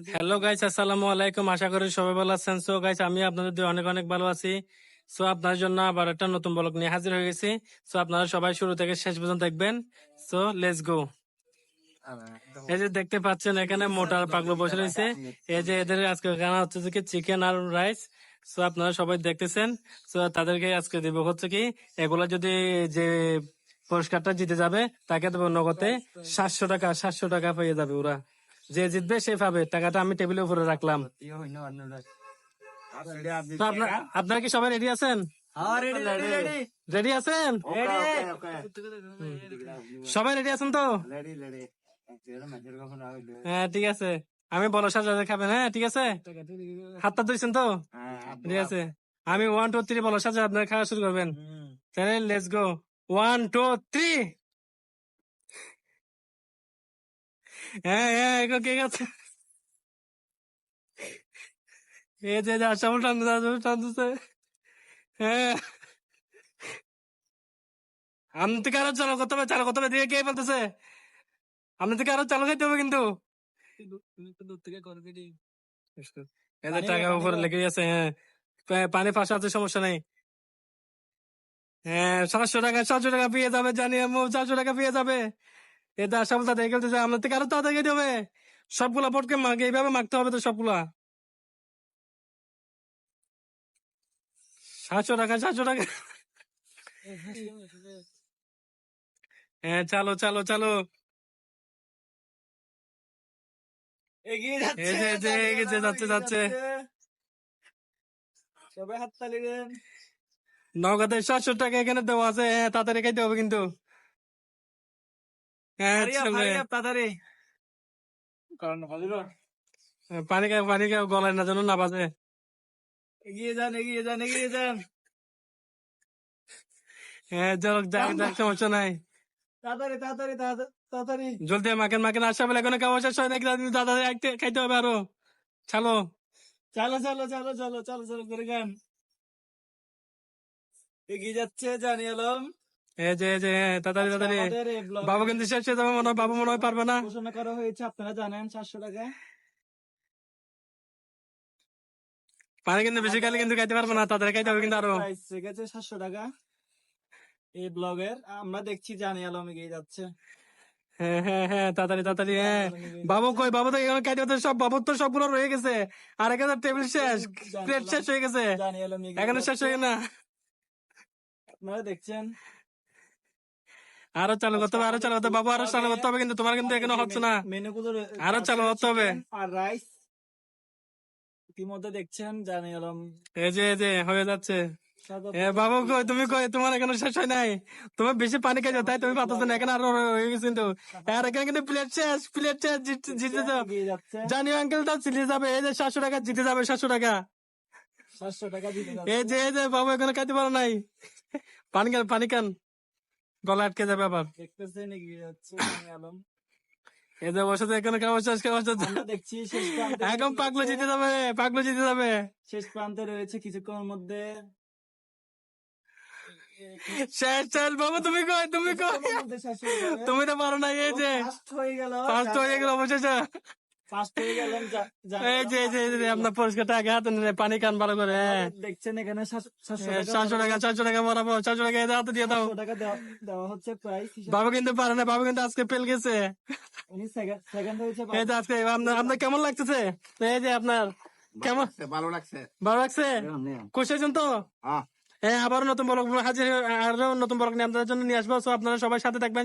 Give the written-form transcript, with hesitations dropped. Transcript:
Hello guys, আসসালামু আলাইকুম। আশা করি সবাই ভালো আছেন। সো গাইস, আমি আপনাদের দিয়ে অনেক অনেক ভালো আছি। সো আপনাদের জন্য আবার একটা নতুন ব্লগ নিয়ে হাজির হয়ে গেছি। সো আপনারা সবাই শুরু থেকে শেষ পর্যন্ত দেখবেন। So let's go. এই যে দেখতে পাচ্ছেন এখানে মোটার পাগলো বসে রয়েছে। এই যে এদের আজকে খানা হচ্ছে যে চিকেন আর রাইস। সো আপনারা সবাই দেখতেছেন। সো তাদেরকে আজকে দিব হচ্ছে কি, এগুলা যদি যে পুরস্কারটা জিতে যাবে তাকে দেবো নগদে 700 টাকা। 700 টাকা পেয়ে যাবে ওরা। যে জিতবে সে পাবে টাকাটা। আমি টেবিলের উপরে রাখলাম। তো আপনারা কি সবাই রেডি আছেন? রেডি আছেন? সবাই রেডি আছেন তো? হ্যাঁ, ঠিক আছে। আমি বলো সাজা খাবেন। হ্যাঁ, ঠিক আছে। হাতটা ধুইছেন তো? ঠিক আছে। আমি 1 2 3 বলো সাজা আপনারা খাওয়া শুরু করবেন। তাহলে লেটস গো। 1 2 3। হ্যাঁ হ্যাঁ, এগুলো কে আছে? এই যে আসামল টানতেছে। হ্যাঁ, আমি থেকে আরো চালু করতে হবে, চালু করতে হবে। দিয়ে কে বলতেছে? আপনি থেকে আরো চালু খাইতে হবে কিন্তু। এদের টাকা উপরে লেগে গেছে। হ্যাঁ, পানি ফাঁসা আছে, সমস্যা নেই। হ্যাঁ, 700 টাকা। 700 টাকা পেয়ে যাবে, জানি আম্মু। 400 টাকা পেয়ে যাবে। এটা আশা বলতে দেখে গেলতেছে। আপনার থেকে আরো তাড়াতাড়ি খাইতে হবে। সবগুলা পটকে মাকে এইভাবে মাখতে হবে তো সবগুলা। 700 টাকা। 700 টাকা। হ্যাঁ, চালো চালো চালো। এগিয়ে এই যাচ্ছে, যে যে এগিয়ে যাচ্ছে এগিয়ে যাচ্ছে। যাচ্ছে। সবাই হাততালি দেন। নগদে 700 টাকা এখানে দেওয়া আছে। হ্যাঁ, তাড়াতাড়ি খাইতে হবে কিন্তু। হ্যাঁ, চলে। তাড়াতাড়ি কারণ ভালো। পানি খাও গলায় না যেন না বাজে। এগিয়ে যান, এগিয়ে যান, এগিয়ে যান। হ্যাঁ, যাক যাক যাক, সমস্যা নাই। তাড়াতাড়ি তাড়াতাড়ি তাড়াতাড়ি। জলদি মাখেন মাখেন। আসা বলে এখনো খাওয়া শেষ হয় নাকি? দাদা খাইতে হবে আরো। চলো। চলো চলো চলো চলো চলো চলো করে গান। এগিয়ে যাচ্ছে, জানি আলম। এই যে এই যে, হ্যাঁ, তাড়াতাড়ি আজকে তাড়াতাড়ি। আমাদের এই ব্লগে বাবু কিন্তু শেষ হয়ে যাবে মনে হয়। বাবু মনে হয় পারবে না। ঘোষণা করা হয়েছে, আপনারা জানেন, 700 টাকা। পানি কিন্তু বেশি খাইলে কিন্তু খাইতে পারবে না। তাড়াতাড়ি খাইতে হবে কিন্তু আরো। প্রাইস রেখেছে 700 টাকা। এই ব্লগের আমরা দেখছি জানি আলম এগিয়ে যাচ্ছে। হ্যাঁ হ্যাঁ হ্যাঁ, তাড়াতাড়ি তাড়াতাড়ি। জানি হ্যাঁ, আলম এগিয়ে বাবু যাচ্ছে। কই? বাবু তো এখানে খাইতে হতে সব। বাবুর তো সবগুলো রয়ে গেছে। আর এখানে টেবিল শেষ, জানি প্লেট আলম, শেষ হয়ে গেছে। জানি আলম এগিয়ে এখানে শেষ যাচ্ছে। হয়ে না। আপনারা দেখছেন। আরো চালু করতে আজকে হবে, আরো আমাদের চালু করতে হবে। বাবু আরো চালু করতে হবে কিন্তু। তোমার কিন্তু এখনো হচ্ছে না। মেনুগুলো আরো চালু করতে হবে। আর রাইস ইতিমধ্যে দেখছেন জানি আলম এই যে হয়ে যাচ্ছে। সাজাতে বাবু কই? তুমি কই? তোমার এখনো শেষ হয় নাই। তুমি বেশি পানি খাইছো তাই তুমি পাচ্ছ না। এখানে আরো হয়ে গেছে কিন্তু। আর এখানে কিন্তু প্লেট শেষ, প্লেট শেষ। জিতে যাও। এগিয়ে যাচ্ছে। জানি আঙ্কেলটা জিতে যাবে। এই যে 700 টাকা জিতে যাবে। 700 টাকা। 700 টাকা জিতে এই যাচ্ছে। যে এই যে, বাবু এখানে খাইতে পারো নাই। পানি খান, পানি খান। গলা আটকে যাবে আবার। দেখতেছেন এগিয়ে যাচ্ছে জানি আলম। এই যে বসে এখানে খাওয়া শেষ, খাওয়া শেষ। আমরা দেখছি শেষ প্রান্তে এখন পাগলো জিতে যাবে। পাগলো জিতে যাবে। শেষ প্রান্তে রয়েছে কিছুক্ষণের মধ্যে। শেষ শেষ। বাবু তুমি কই? তুমি কই? কিছুক্ষণের মধ্যে শেষ হয়ে যাবে। তুমি তো পারো নাই। এই যে ফার্স্ট হয়ে গেল, ফার্স্ট হয়ে গেল অবশেষে। ফার্স্ট হয়ে গেলেন জানি এই আলম, যে এই যে এই যে, আপনার পুরস্কারটা আগে হাতে নিয়ে পানি খান ভালো করে। হ্যাঁ, দেখছেন এখানে 700 টাকা 700 টাকা। 700 টাকা বরাবর। 700 টাকা এদের হাতে দিয়ে দাও। 700 টাকা দেওয়া হচ্ছে প্রাইস হিসাবে। বাবু কিন্তু পারে না। বাবু কিন্তু আজকে ফেল গেছে। উনি সেকেন্ড হয়েছে। এই যে আজকে আপনার আপনার কেমন লাগতেছে? এই যে আপনার কেমন ভালো লাগছে। ভালো লাগছে? খুশি হয়েছেন তো? হ্যাঁ। হ্যাঁ, আবারও নতুন ব্লগ হাজির। আরো নতুন ব্লগ নিয়ে আপনাদের জন্য নিয়ে আসবো। So আপনারা সবাই সাথে থাকবেন।